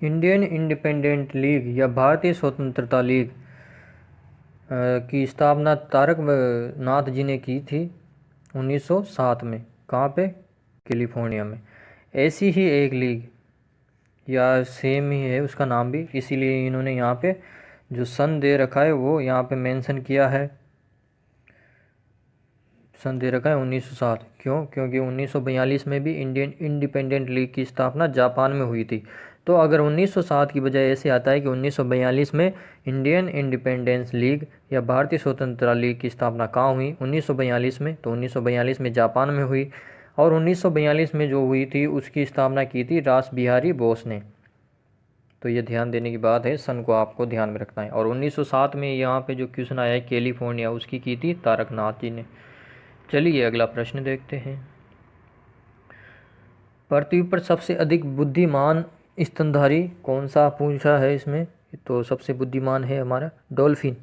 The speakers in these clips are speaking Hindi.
इंडियन इंडिपेंडेंट लीग या भारतीय स्वतंत्रता लीग की स्थापना तारक नाथ जी ने की थी 1907 में। कहाँ पे? कैलिफोर्निया में। ऐसी ही एक लीग या सेम ही है उसका नाम भी, इसीलिए इन्होंने यहाँ पे जो सन दे रखा है वो यहाँ पे मेंशन किया है। सन दे रखा है 1907। क्यों? क्योंकि 1942 में भी इंडियन इंडिपेंडेंट लीग की स्थापना जापान में हुई थी। तो अगर 1907 की बजाय ऐसे आता है कि 1942 में इंडियन इंडिपेंडेंस लीग या भारतीय स्वतंत्रता लीग की स्थापना कहाँ हुई? 1942 में। तो 1942 में जापान में हुई, और 1942 में जो हुई थी उसकी स्थापना की थी रास बिहारी बोस ने। तो ये ध्यान देने की बात है, सन को आपको ध्यान में रखना है। और 1907 में यहाँ पे जो क्वेश्चन आया है कैलिफोर्निया, उसकी की थी तारक नाथ जी ने। चलिए अगला प्रश्न देखते हैं। पृथ्वी पर सबसे अधिक बुद्धिमान स्तनधारी कौन सा पूछा है इसमें? तो सबसे बुद्धिमान है हमारा डॉल्फिन।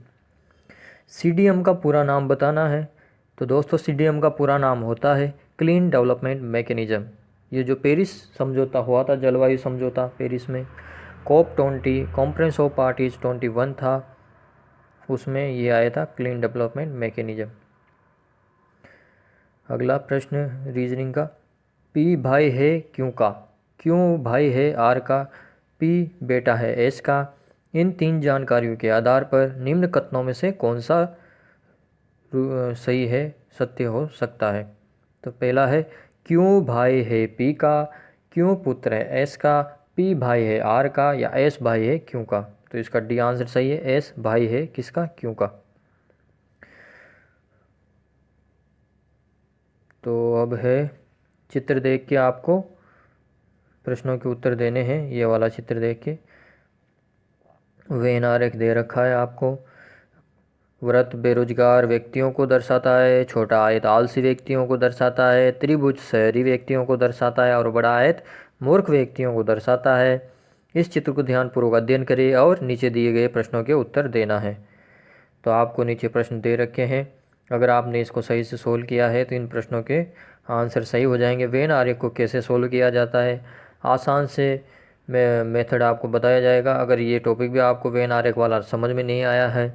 सीडीएम का पूरा नाम बताना है। तो दोस्तों सीडीएम का पूरा नाम होता है क्लीन डेवलपमेंट मैकेनिज्म। ये जो पेरिस समझौता हुआ था, जलवायु समझौता पेरिस में, COP20 कॉन्फ्रेंस ऑफ पार्टीज 21 था, उसमें ये आया था क्लीन डेवलपमेंट मैकेनिज्म। अगला प्रश्न रीजनिंग का, पी भाई है क्यों का? क्यों भाई है आर का, पी बेटा है एस का। इन तीन जानकारियों के आधार पर निम्न कथनों में से कौन सा सही है, सत्य हो सकता है? तो पहला है क्यों भाई है पी का, क्यों पुत्र है एस का, पी भाई है आर का, या एस भाई है क्यों का। तो इसका डी आंसर सही है, एस भाई है किसका? क्यों का। तो अब है चित्र देख के आपको प्रश्नों के उत्तर देने हैं। ये वाला चित्र देख के वेन आरेख दे रखा है आपको। वृत्त बेरोजगार व्यक्तियों को दर्शाता है, छोटा आयत आलसी व्यक्तियों को दर्शाता है, त्रिभुज शहरी व्यक्तियों को दर्शाता है, और बड़ा आयत मूर्ख व्यक्तियों को दर्शाता है। इस चित्र को ध्यानपूर्वक अध्ययन करें और नीचे दिए गए प्रश्नों के उत्तर देना है। तो आपको नीचे प्रश्न दे रखे हैं, अगर आपने इसको सही से सोल्व किया है तो इन प्रश्नों के आंसर सही हो जाएंगे। वेन आरेख को कैसे सोल्व किया जाता है, आसान से मेथड आपको बताया जाएगा। अगर ये टॉपिक भी आपको वेन आरेख वाला समझ में नहीं आया है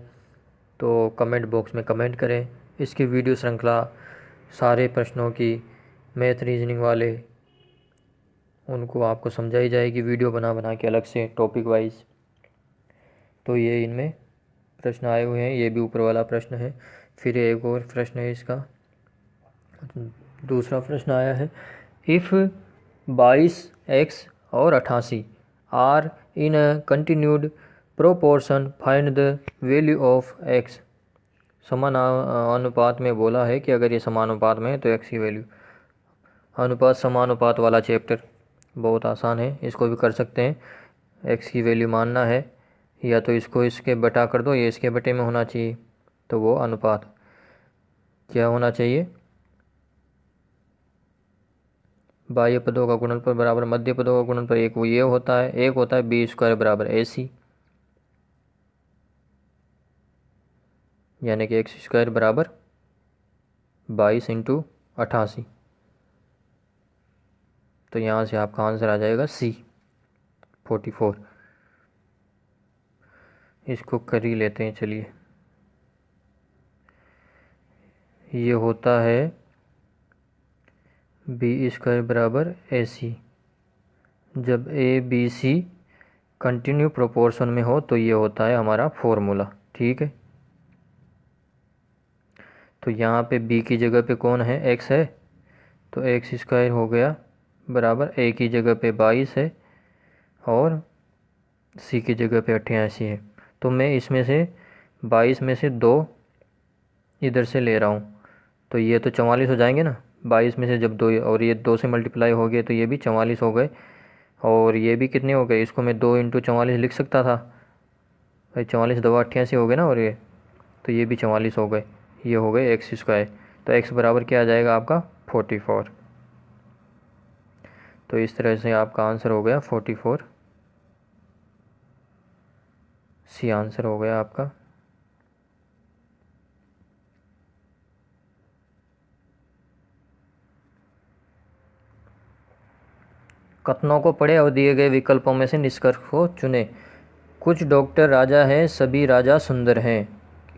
तो कमेंट बॉक्स में कमेंट करें। इसकी वीडियो श्रृंखला सारे प्रश्नों की मैथ रीजनिंग वाले उनको आपको समझाई जाएगी वीडियो बना बना के अलग से टॉपिक वाइज। तो ये इनमें प्रश्न आए हुए हैं, ये भी ऊपर वाला प्रश्न है। फिर एक और प्रश्न है इसका, दूसरा प्रश्न आया है, इफ़ 22x और 88 are in a continued proportion find the value of x। समानुपात में बोला है कि अगर ये समानुपात में है तो x की वैल्यू। अनुपात समानुपात वाला चैप्टर बहुत आसान है, इसको भी कर सकते हैं। x की वैल्यू मानना है, या तो इसको इसके बटा कर दो, ये इसके बटे में होना चाहिए। तो वो अनुपात क्या होना चाहिए? बाह्य पदों का गुणनफल बराबर मध्य पदों का गुणनफल। एक वो ये होता है, एक होता है बी स्क्वायर बराबर AC, यानी कि एक्स स्क्वायर बराबर 22 इंटू 88। तो यहाँ से आपका आंसर आ जाएगा C 44। इसको कर ही लेते हैं चलिए। ये होता है बी स्क्वायर बराबर AC। जब ABC कंटिन्यू प्रोपोर्शन में हो तो ये होता है हमारा फॉर्मूला, ठीक है। तो यहाँ पे B की जगह पे कौन है? X है, तो एक्स स्क्वायर हो गया बराबर A की जगह पे 22 है और C की जगह पे 88 है। तो मैं इसमें से 22 में से 2 इधर से ले रहा हूँ, तो ये तो 44 हो जाएंगे ना। 22 में से जब 2 और ये 2 से मल्टीप्लाई हो गए तो ये भी 44 हो गए, और ये भी कितने हो गए? इसको मैं 2 इंटू 44 लिख सकता था भाई, 44 दवा 88 हो गए ना, और ये तो ये भी 44 हो गए। ये हो गए एक्स स्क्वायर। तो एक्स बराबर क्या आ जाएगा आपका? 44। तो इस तरह से आपका आंसर हो गया 44। सी आंसर हो गया आपका। कथनों को पढ़े और दिए गए विकल्पों में से निष्कर्ष को चुने। कुछ डॉक्टर राजा हैं, सभी राजा सुंदर हैं।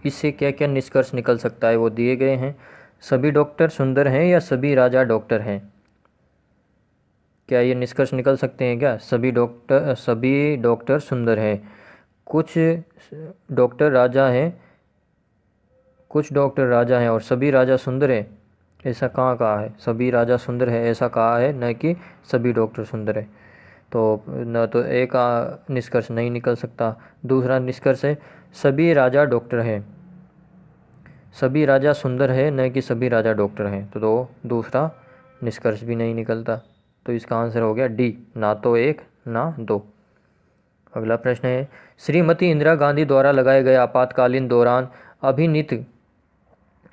इससे क्या क्या निष्कर्ष निकल सकता है वो दिए गए हैं। सभी डॉक्टर सुंदर हैं या सभी राजा डॉक्टर हैं, क्या ये निष्कर्ष निकल सकते हैं क्या? सभी डॉक्टर सुंदर हैं। कुछ डॉक्टर राजा हैं, कुछ डॉक्टर राजा हैं और सभी राजा सुंदर हैं, ऐसा कहाँ कहा है? सभी राजा सुंदर है ऐसा कहा है, न कि सभी डॉक्टर सुंदर है। तो न तो एक निष्कर्ष नहीं निकल सकता। दूसरा निष्कर्ष है सभी राजा डॉक्टर हैं, सभी राजा सुंदर है न कि सभी राजा डॉक्टर हैं, तो दूसरा निष्कर्ष भी नहीं निकलता। तो इसका आंसर हो गया डी, ना तो एक ना दो। अगला प्रश्न है श्रीमती इंदिरा गांधी द्वारा लगाए गए आपातकालीन दौरान अभिनीत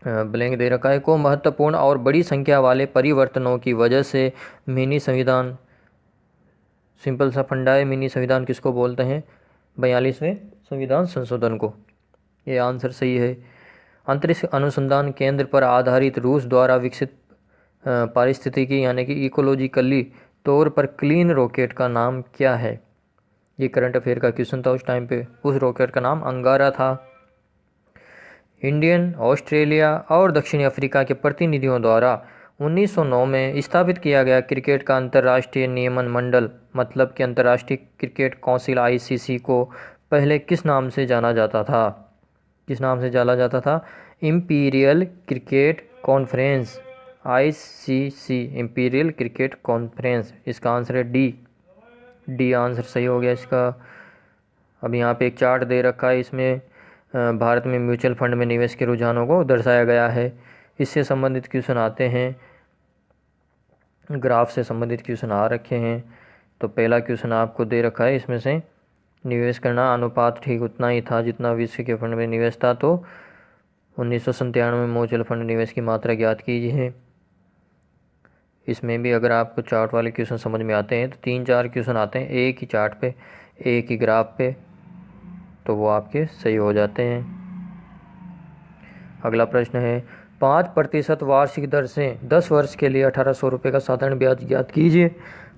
ब्लैंक दे रखा है को महत्वपूर्ण और बड़ी संख्या वाले परिवर्तनों की वजह से मिनी संविधान, सिंपल सा फंडा है, मिनी संविधान किसको बोलते हैं? 42वें संविधान संशोधन को। ये आंसर सही है। अंतरिक्ष अनुसंधान केंद्र पर आधारित रूस द्वारा विकसित पारिस्थितिकी यानी कि इकोलॉजिकली तौर पर क्लीन रॉकेट का नाम क्या है? ये करंट अफेयर का क्वेश्चन था उस टाइम पे। उस रॉकेट का नाम अंगारा था। इंडियन, ऑस्ट्रेलिया और दक्षिणी अफ्रीका के प्रतिनिधियों द्वारा 1909 में स्थापित किया गया क्रिकेट का अंतर्राष्ट्रीय नियमन मंडल मतलब कि अंतर्राष्ट्रीय क्रिकेट काउंसिल आईसीसी को पहले किस नाम से जाना जाता था? किस नाम से जाना जाता था? Imperial cricket conference, ICC, imperial cricket conference. इसका आंसर है डी आंसर सही हो गया इसका। अब यहाँ पे एक चार्ट दे रखा है, इसमें भारत में म्यूचुअल फंड में निवेश के रुझानों को दर्शाया गया है। इससे संबंधित क्वेश्चन आते हैं, ग्राफ से संबंधित क्वेश्चन आ रखे हैं। तो पहला क्वेश्चन आपको दे रखा है, इसमें से निवेश करना अनुपात ठीक उतना ही था जितना विश्व के फंड में निवेश था। तो 1997 में म्यूचुअल फंड निवेश की मात्रा ज्ञात कीजिए। इसमें भी अगर आपको चार्ट वाले क्वेश्चन समझ में आते हैं तो 3-4 क्वेश्चन आते हैं एक ही चार्ट पे, एक ही ग्राफ पे, तो वो आपके सही हो जाते हैं। अगला प्रश्न है 5% वार्षिक दर से 10 वर्ष के लिए 1800 रुपये का साधारण ब्याज ज्ञात कीजिए।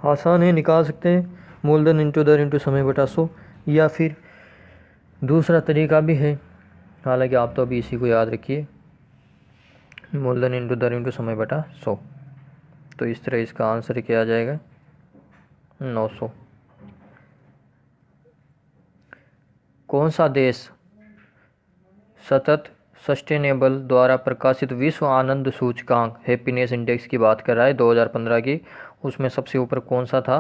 आसान है, निकाल सकते हैं, मूलधन इंटू दर इंटू समय बटा 100, या फिर दूसरा तरीका भी है, हालांकि आप तो अभी इसी को याद रखिए, मूलधन इंटू दर इंटू समय बटा 100। तो इस तरह इसका आंसर क्या आ जाएगा? 900। कौन सा देश सतत सस्टेनेबल द्वारा प्रकाशित विश्व आनंद सूचकांक हैप्पीनेस इंडेक्स की बात कर रहा है 2015 की, उसमें सबसे ऊपर कौन सा था?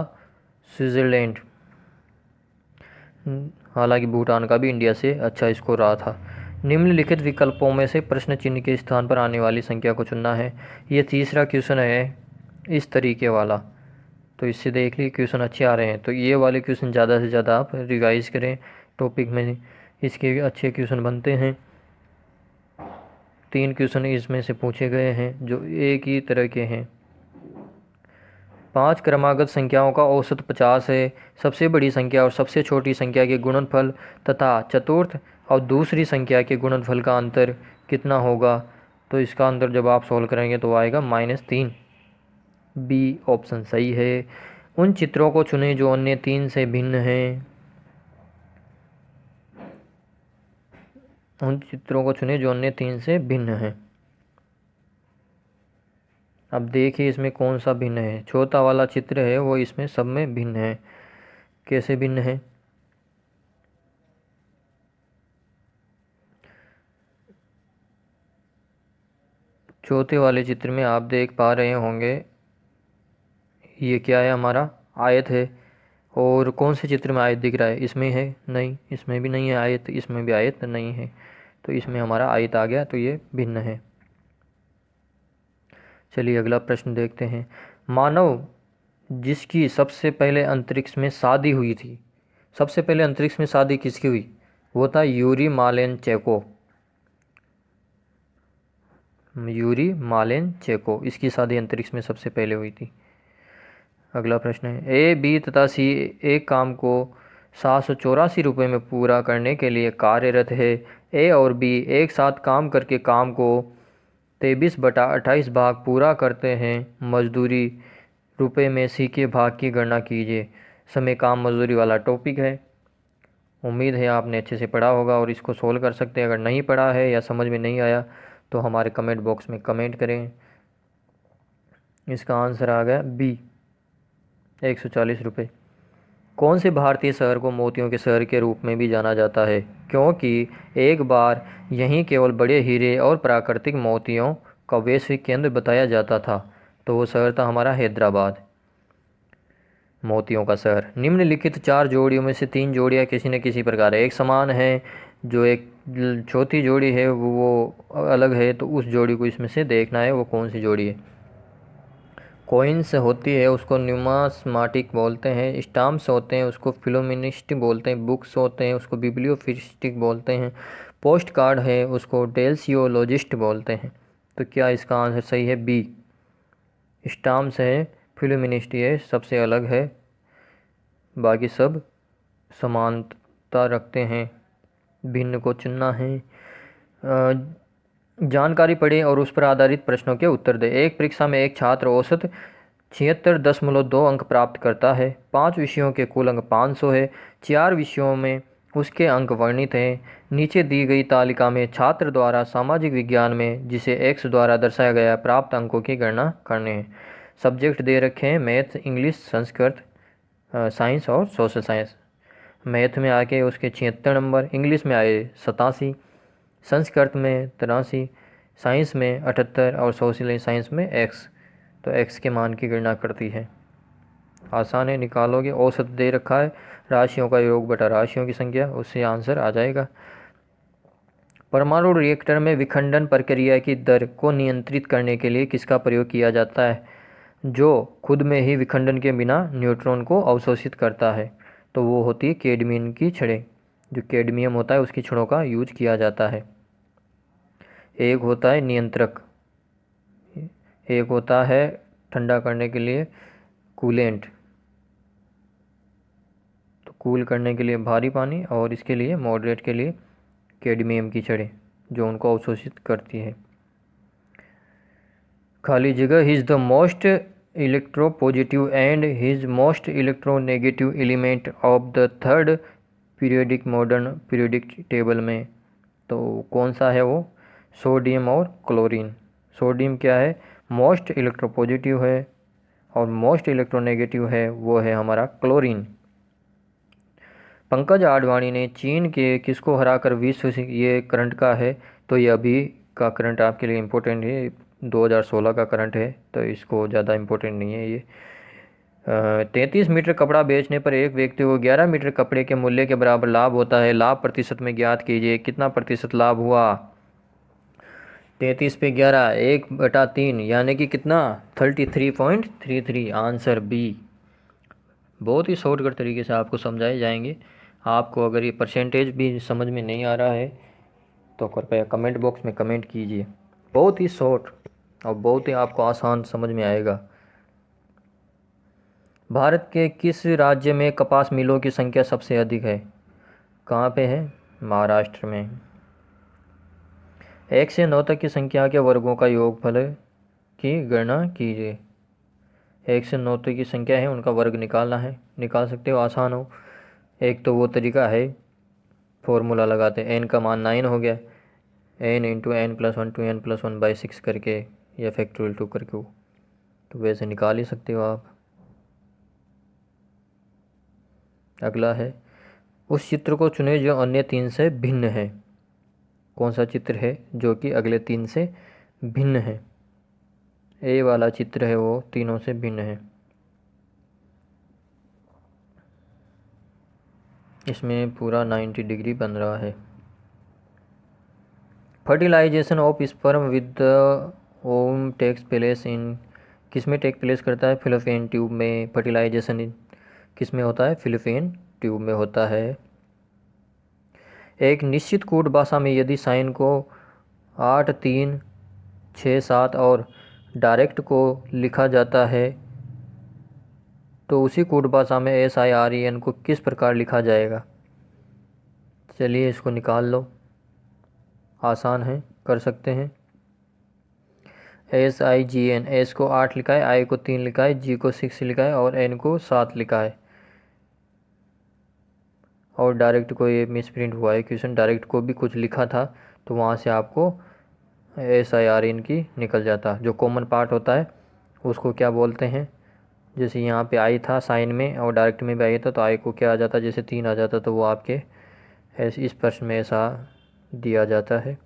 स्विट्जरलैंड। हालांकि भूटान का भी इंडिया से अच्छा स्कोर रहा था। निम्नलिखित विकल्पों में से प्रश्न चिन्ह के स्थान पर आने वाली संख्या को चुनना है। ये तीसरा क्वेश्चन है इस तरीके वाला, तो इससे देख लीजिए क्वेश्चन अच्छे आ रहे हैं, तो ये वाले क्वेश्चन ज़्यादा से ज़्यादा आप रिवाइज करें टॉपिक में, इसके अच्छे क्वेश्चन बनते हैं। 3 क्वेश्चन इसमें से पूछे गए हैं जो एक ही तरह के हैं। 5 क्रमागत संख्याओं का औसत 50 है। सबसे बड़ी संख्या और सबसे छोटी संख्या के गुणनफल तथा चतुर्थ और दूसरी संख्या के गुणनफल का अंतर कितना होगा? तो इसका अंतर जब आप सोल्व करेंगे तो आएगा -3। बी ऑप्शन सही है। उन चित्रों को चुनें जो अन्य 3 से भिन्न हैं। उन चित्रों को चुनें जो अन्य 3 से भिन्न हैं। अब देखिए इसमें कौन सा भिन्न है। छोटा वाला चित्र है वो इसमें सब में भिन्न है। कैसे भिन्न है? चौथे वाले चित्र में आप देख पा रहे होंगे ये क्या है, हमारा आयत है। और कौन से चित्र में आयत दिख रहा है? इसमें है नहीं, इसमें भी नहीं है आयत, इसमें भी आयत नहीं है, तो इसमें हमारा आयत आ गया, तो ये भिन्न है। चलिए अगला प्रश्न देखते हैं। मानव जिसकी सबसे पहले अंतरिक्ष में शादी हुई थी, सबसे पहले अंतरिक्ष में शादी किसकी हुई? वो था यूरी मालेनचेको। यूरी मालेनचेको, इसकी शादी अंतरिक्ष में सबसे पहले हुई थी। अगला प्रश्न है ए, बी तथा सी एक काम को 784 रुपये में पूरा करने के लिए कार्यरत है। ए और बी एक साथ काम करके काम को 23/28 भाग पूरा करते हैं। मजदूरी रुपए में सी के भाग की गणना कीजिए। समय काम मजदूरी वाला टॉपिक है। उम्मीद है आपने अच्छे से पढ़ा होगा और इसको सोल्व कर सकते हैं। अगर नहीं पढ़ा है या समझ में नहीं आया तो हमारे कमेंट बॉक्स में कमेंट करें। इसका आंसर आ गया बी, 140 रुपये। कौन से भारतीय शहर को मोतियों के शहर के रूप में भी जाना जाता है? क्योंकि एक बार यहीं केवल बड़े हीरे और प्राकृतिक मोतियों का वैश्विक केंद्र बताया जाता था। तो वो शहर था हमारा हैदराबाद, मोतियों का शहर। निम्नलिखित 4 जोड़ियों में से 3 जोड़ियाँ किसी न किसी प्रकार एक समान है, जो एक चौथी जोड़ी है वो अलग है, तो उस जोड़ी को इसमें से देखना है वो कौन सी जोड़ी है। कॉइन्स होती है उसको न्यूमास्माटिक बोलते हैं, स्टाम्प्स होते हैं उसको फिलोमिनिस्ट बोलते हैं, बुक्स होते हैं उसको बिब्लियोफिस्टिक बोलते हैं, पोस्ट कार्ड है उसको डेल्सियोलॉजिस्ट बोलते हैं। तो क्या इसका आंसर सही है? बी, स्टाम्प्स है, फिलोमिनिस्ट ये सबसे अलग है, बाकी सब समानता रखते हैं, भिन्न को चुनना है। जानकारी पढ़ें और उस पर आधारित प्रश्नों के उत्तर दें। एक परीक्षा में एक छात्र औसत 76.2 अंक प्राप्त करता है। 5 विषयों के कुल अंक 500 है। 4 विषयों में उसके अंक वर्णित हैं। नीचे दी गई तालिका में छात्र द्वारा सामाजिक विज्ञान में, जिसे x द्वारा दर्शाया गया, प्राप्त अंकों की गणना करने हैं। सब्जेक्ट दे रखे हैं मैथ, इंग्लिश, संस्कृत, साइंस और सोशल साइंस। मैथ में आके उसके 76 नंबर, इंग्लिश में आए 87, संस्कृत में 83, साइंस में 78 और सोशल साइंस में x। तो x के मान की गणना करती है। आसान है, निकालोगे। औसत दे रखा है, राशियों का योग बटा राशियों की संख्या, उससे आंसर आ जाएगा। परमाणु रिएक्टर में विखंडन प्रक्रिया की दर को नियंत्रित करने के लिए किसका प्रयोग किया जाता है? जो खुद में ही विखंडन के बिना न्यूट्रॉन को अवशोषित करता है। तो वो होती है कैडमियम की छड़ें। जो कैडमियम होता है उसकी छड़ों का यूज किया जाता है। एक होता है नियंत्रक, एक होता है ठंडा करने के लिए कूलेंट। तो कूल करने के लिए भारी पानी और इसके लिए मॉडरेट के लिए कैडमियम की छड़ें जो उनको अवशोषित करती है। खाली जगह his the most electropositive and his most electronegative element of the third periodic modern periodic table में। तो कौन सा है वो? सोडियम और क्लोरीन। सोडियम क्या है? मोस्ट इलेक्ट्रोपॉजिटिव है और मोस्ट इलेक्ट्रोनेगेटिव है वो है हमारा क्लोरीन। पंकज आडवाणी ने चीन के किसको हराकर विश्व, ये करंट का है तो ये अभी का करंट आपके लिए इम्पोर्टेंट है, 2016 का करंट है तो इसको ज़्यादा इम्पोर्टेंट नहीं है ये। 33 मीटर कपड़ा बेचने पर एक व्यक्ति को 11 मीटर कपड़े के मूल्य के बराबर लाभ होता है। लाभ प्रतिशत में ज्ञात कीजिए। कितना प्रतिशत लाभ हुआ? 33 पे 11, 1/3 यानी कि कितना? 33.33। Answer B. बहुत ही शॉर्टकट तरीके से आपको समझाए जाएंगे। आपको अगर ये परसेंटेज भी समझ में नहीं आ रहा है तो कृपया कमेंट बॉक्स में कमेंट कीजिए। बहुत ही शॉर्ट और बहुत ही आपको आसान समझ में आएगा। भारत के किस राज्य में कपास मिलों की संख्या सबसे अधिक है? कहाँ पे है? महाराष्ट्र में। 1 से 9 तक की संख्या के वर्गों का योगफल की गणना कीजिए। 1 से 9 तक की संख्या है उनका वर्ग निकालना है। निकाल सकते हो, आसान हो। एक तो वो तरीका है, फॉर्मूला लगाते हैं। n का मान 9 हो गया, n into n plus 1 two n plus 1/6 करके या फैक्टोरियल 2 करके, तो वैसे निकाल ही सकते हो आप। अगला है, उस चित्र को चुने जो अन्य 3 से भिन्न है। कौन सा चित्र है जो कि अगले 3 से भिन्न है? ए वाला चित्र है वो तीनों से भिन्न है। इसमें पूरा 90 डिग्री बन रहा है। Fertilization of sperm with the ovum takes place in, किस में टेक प्लेस करता है? फिलोपियन ट्यूब में। फर्टिलाइजेशन किस में होता है? फिलोपियन ट्यूब में होता है। एक निश्चित कूट भाषा में यदि साइन को 8, 3, 6, 7 और डायरेक्ट को लिखा जाता है तो उसी कूट भाषा में SIREN को किस प्रकार लिखा जाएगा? चलिए इसको निकाल लो, आसान है, कर सकते हैं। SIGN, एस को 8 लिखा है, आई को 3 लिखा है, जी को 6 लिखा है और एन को 7 लिखा है। और डायरेक्ट को ये मिस प्रिंट हुआ है, क्वेश्चन डायरेक्ट को भी कुछ लिखा था तो वहाँ से आपको SIRN की निकल जाता। जो कॉमन पार्ट होता है उसको क्या बोलते हैं, जैसे यहाँ पे आई था साइन में और डायरेक्ट में भी आई था तो आई को क्या आ जाता, जैसे 3 आ जाता तो वो आपके इस प्रश्न में ऐसा दिया जाता है।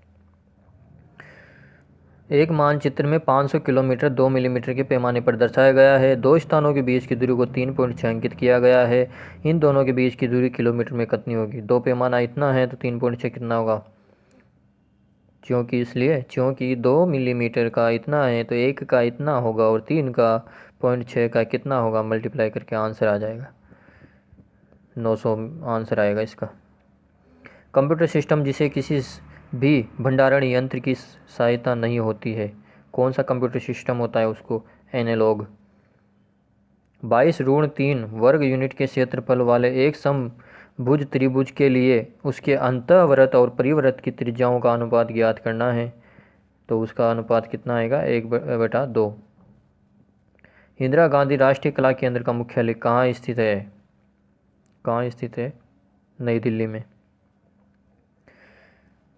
एक मानचित्र में 500 किलोमीटर 2 मिलीमीटर के पैमाने पर दर्शाया गया है। दो स्थानों के बीच की दूरी को 3.6 अंकित किया गया है। इन दोनों के बीच की दूरी किलोमीटर में कितनी होगी। दो पैमाना इतना है तो 3.6 कितना होगा, क्योंकि 2 मिलीमीटर का इतना है तो 1 का इतना होगा और 3 का 0.6 का कितना होगा, मल्टीप्लाई करके आंसर आ जाएगा 900 आंसर आएगा इसका। कंप्यूटर सिस्टम जिसे किसी भी भंडारण यंत्र की सहायता नहीं होती है, कौन सा कंप्यूटर सिस्टम होता है उसको, एनालॉग। 22 ऋण 3 वर्ग यूनिट के क्षेत्रफल वाले एक समभुज त्रिभुज के लिए उसके अंतःवृत्त और परिवृत्त की त्रिज्याओं का अनुपात ज्ञात करना है, तो उसका अनुपात कितना आएगा 1/2। इंदिरा गांधी राष्ट्रीय कला केंद्र का मुख्यालय कहाँ स्थित है, नई दिल्ली में।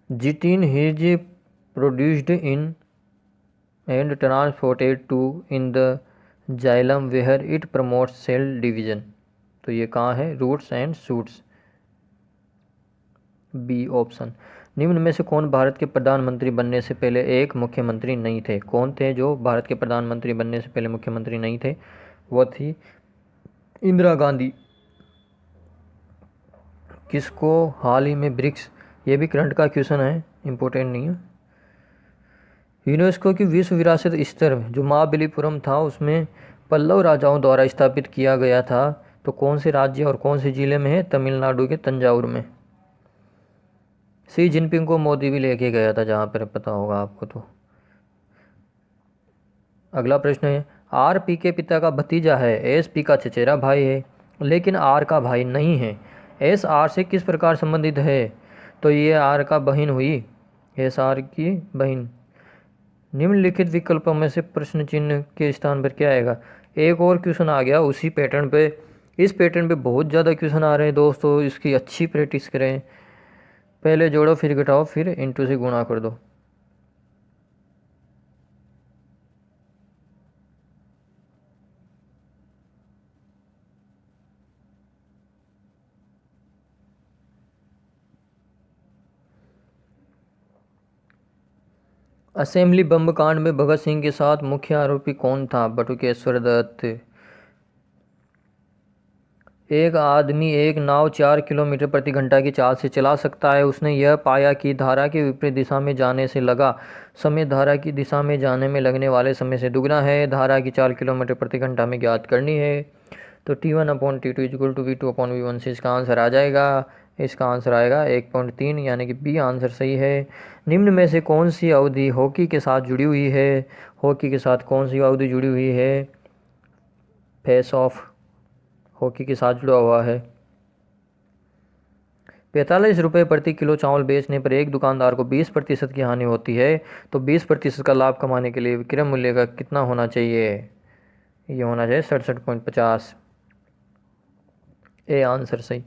Chitin is produced in and transported to in the xylem where it promotes cell division। तो ये कहाँ है, roots and shoots, B option. निम्न में से कौन भारत के प्रधानमंत्री बनने से पहले एक मुख्यमंत्री नहीं थे। कौन थे जो भारत के प्रधानमंत्री बनने से पहले मुख्यमंत्री नहीं थे, वो थी इंदिरा गांधी। किसको हाल ही में ब्रिक्स, ये भी करंट का क्वेश्चन है, इम्पोर्टेंट नहीं है। यूनेस्को की विश्व विरासत स्थल जो महाबलीपुरम था उसमें पल्लव राजाओं द्वारा स्थापित किया गया था, तो कौन से राज्य और कौन से जिले में है, तमिलनाडु के तंजावुर में। शी जिनपिंग को मोदी भी लेके गया था, जहाँ पर पता होगा आपको। तो अगला प्रश्न है, आर पी के पिता का भतीजा है, एस पी का चचेरा भाई है लेकिन आर का भाई नहीं है। एस आर से किस प्रकार संबंधित है, तो ये आर का बहन हुई, एस आर की बहन। निम्नलिखित विकल्पों में से प्रश्न चिन्ह के स्थान पर क्या आएगा। एक और क्वेश्चन आ गया उसी पैटर्न पे, इस पैटर्न पे बहुत ज़्यादा क्वेश्चन आ रहे हैं दोस्तों, इसकी अच्छी प्रैक्टिस करें। पहले जोड़ो फिर घटाओ फिर इंटू से गुणा कर दो। असेंबली बम कांड में भगत सिंह के साथ मुख्य आरोपी कौन था, बटुकेश्वर दत्त। एक आदमी एक नाव 4 किलोमीटर प्रति घंटा की चाल से चला सकता है। उसने यह पाया कि धारा के विपरीत दिशा में जाने से लगा समय धारा की दिशा में जाने में लगने वाले समय से दुगना है। धारा की 4 किलोमीटर प्रति घंटा में ज्ञात करनी है, तो T1/T2 = V2/V1 से इसका आंसर आ जाएगा। इसका आंसर आएगा 1.3, यानी कि बी आंसर सही है। निम्न में से कौन सी अवधि हॉकी के साथ जुड़ी हुई है, हॉकी के साथ कौन सी अवधि जुड़ी हुई है, फेस ऑफ हॉकी के साथ जुड़ा हुआ है। 45 रुपये प्रति किलो चावल बेचने पर एक दुकानदार को 20% की हानि होती है, तो 20% का लाभ कमाने के लिए विक्रय मूल्य का कितना होना चाहिए, ये होना चाहिए 67.50। ए आंसर सही।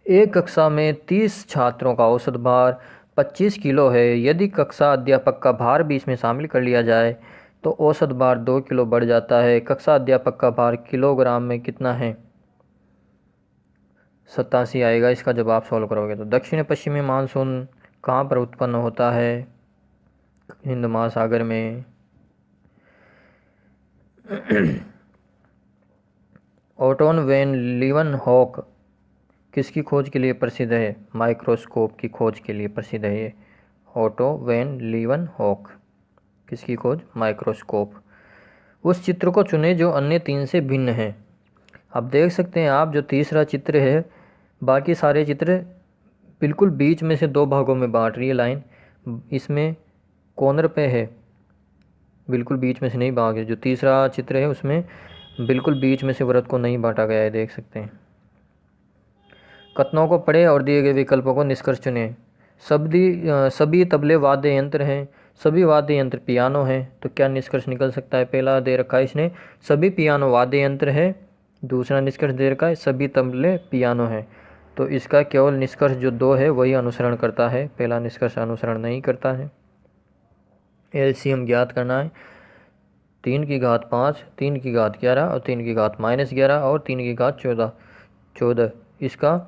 एक कक्षा में 30 छात्रों का औसत भार 25 किलो है। यदि कक्षा अध्यापक का भार भी इसमें शामिल कर लिया जाए तो औसत भार 2 किलो बढ़ जाता है। कक्षा अध्यापक का भार किलोग्राम में कितना है, 87 आएगा इसका जब आप सॉल्व करोगे। तो दक्षिण पश्चिमी मानसून कहाँ पर उत्पन्न होता है, हिंद महासागर में। ऑटोन वैन लीवनहॉक किसकी खोज के लिए प्रसिद्ध है, माइक्रोस्कोप की खोज के लिए प्रसिद्ध है ये। ऑटो वैन लीवनहॉक किसकी खोज, माइक्रोस्कोप। उस चित्र को चुने जो अन्य 3 से भिन्न है। अब देख सकते हैं आप जो तीसरा चित्र है, बाकी सारे चित्र बिल्कुल बीच में से 2 भागों में बांट रही है लाइन, इसमें कॉर्नर पे है, बिल्कुल बीच में से नहीं बांट। जो तीसरा चित्र है उसमें बिल्कुल बीच में से वृत्त को नहीं बांटा गया है, देख सकते हैं। कथनों को पढ़े और दिए गए विकल्पों को निष्कर्ष चुने। सभी तबले वाद्य यंत्र हैं, सभी वाद्य यंत्र पियानो हैं। तो क्या निष्कर्ष निकल सकता है? पहला दे रखा है इसने सभी पियानो वाद्य यंत्र है, दूसरा निष्कर्ष दे रखा है सभी तबले पियानो हैं। तो इसका केवल निष्कर्ष जो 2 है वही अनुसरण करता है, पहला निष्कर्ष अनुसरण नहीं करता है। एलसीएम ज्ञात करना है। 3 की घात 5, 3 की घात 11 और 3 की घात -11 और 3 की घात 14। इसका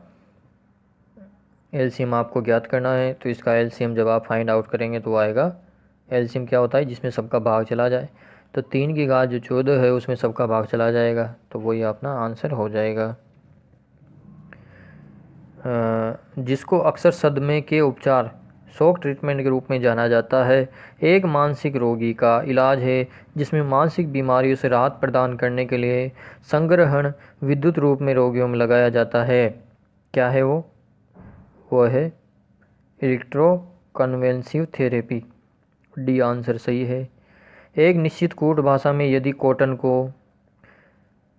एलसीएम आपको ज्ञात करना है। तो इसका एलसीएम जब आप फाइंड आउट करेंगे तो आएगा, एलसीएम क्या होता है? जिसमें सबका भाग चला जाए। तो 3 की घात जो 14 है उसमें सबका भाग चला जाएगा, तो वही अपना आंसर हो जाएगा। जिसको अक्सर सदमे के उपचार शॉक ट्रीटमेंट के रूप में जाना जाता है, एक मानसिक रोगी का इलाज है जिसमें मानसिक बीमारियों से राहत प्रदान करने के लिए संग्रहण विद्युत रूप में रोगियों में लगाया जाता है। क्या है वो? वो है इलेक्ट्रोकन्वेंसिव थेरेपी। डी आंसर सही है। एक निश्चित कूट भाषा में यदि कॉटन को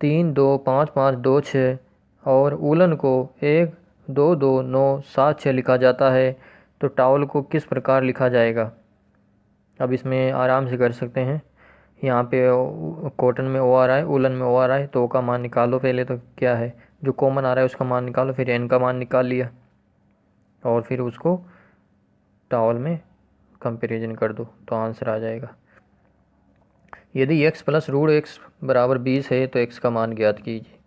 3 2 5 5 2 6 और उलन को 1 2 2 9 7 6 लिखा जाता है, तो टावल को किस प्रकार लिखा जाएगा? अब इसमें आराम से कर सकते हैं। यहाँ पे कॉटन में ओ आ रहा है, उलन में ओ आ रहा है, तो ओ का मान निकालो पहले। तो क्या है जो कॉमन आ रहा है उसका मान निकालो, फिर एन का मान निकाल लिया और फिर उसको टावल में कंपेरिजन कर दो तो आंसर आ जाएगा। यदि x प्लस रूट x बराबर 20 है तो x का मान ज्ञात कीजिए।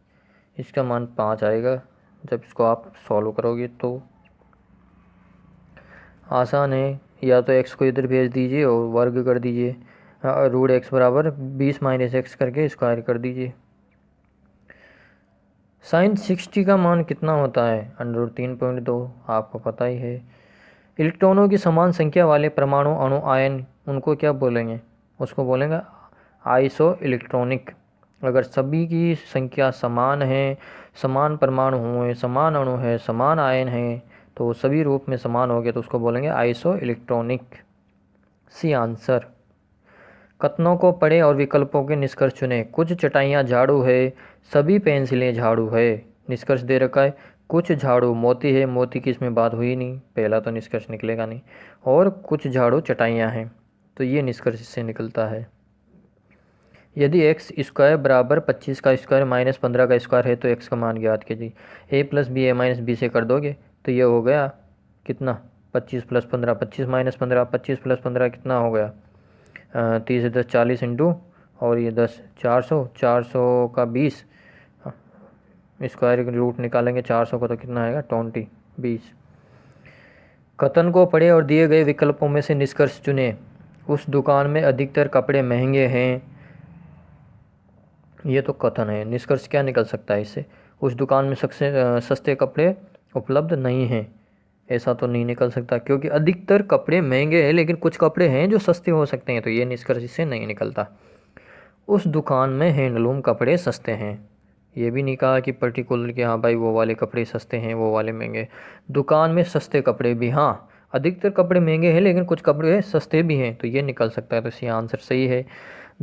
इसका मान 5 आएगा जब इसको आप सॉल्व करोगे तो। आसान है, या तो x को इधर भेज दीजिए और वर्ग कर दीजिए, रूट x बराबर 20 माइनस x करके स्क्वायर कर दीजिए। साइन 60 का मान कितना होता है? अंडर 3.2 आपको पता ही है। इलेक्ट्रॉनों की समान संख्या वाले परमाणु अणु आयन उनको क्या बोलेंगे? उसको बोलेंगे आइसो इलेक्ट्रॉनिक। अगर सभी की संख्या समान है, समान परमाणु हुए, समान अणु है, समान आयन है, तो सभी रूप में समान हो गए तो उसको बोलेंगे आइसो इलेक्ट्रॉनिक। C answer. कथनों को पढ़े और विकल्पों के निष्कर्ष चुने। कुछ चटाइयाँ झाड़ू है, सभी पेंसिलें झाड़ू है। निष्कर्ष दे रखा है कुछ झाड़ू मोती है, मोती की इसमें बात हुई नहीं, पहला तो निष्कर्ष निकलेगा नहीं। और कुछ झाड़ू चटाइयाँ हैं, तो ये निष्कर्ष इससे निकलता है। यदि एक्स स्क्वायर बराबर 25 का स्क्वायर माइनस 15 का स्क्वायर है तो एक्स का मान ज्ञात कीजिए। ए प्लस बी ए माइनस बी से कर दोगे तो ये हो गया कितना? 25 प्लस 15, 25 माइनस 15, 25 प्लस 15 कितना हो गया? 30 10 40 इंटू और ये 10 400, 400 का 20 स्क्वायर रूट निकालेंगे 400 का तो कितना आएगा? 20। कथन को पढ़े और दिए गए विकल्पों में से निष्कर्ष चुने। उस दुकान में अधिकतर कपड़े महंगे हैं। ये तो कथन है, निष्कर्ष क्या निकल सकता है इससे? उस दुकान में सबसे सस्ते कपड़े उपलब्ध नहीं हैं, ऐसा तो नहीं निकल सकता क्योंकि अधिकतर कपड़े महंगे हैं लेकिन कुछ कपड़े हैं जो सस्ते हो सकते हैं, तो ये निष्कर्ष इससे नहीं निकलता। उस दुकान में हैंडलूम कपड़े सस्ते हैं, ये भी नहीं कहा कि पर्टिकुलर कि हाँ भाई वो वाले कपड़े सस्ते हैं वो वाले महंगे। दुकान में सस्ते कपड़े भी, हाँ अधिकतर कपड़े महंगे हैं लेकिन कुछ कपड़े सस्ते भी हैं, तो ये निकल सकता है, तो इसका आंसर सही है।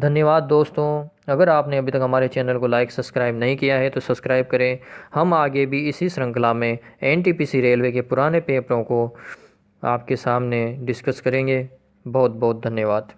धन्यवाद दोस्तों। अगर आपने अभी तक हमारे चैनल को लाइक सब्सक्राइब नहीं किया है तो सब्सक्राइब करें। हम आगे भी इसी श्रृंखला में एनटीपीसी रेलवे के पुराने पेपरों को आपके सामने डिस्कस करेंगे। बहुत बहुत धन्यवाद।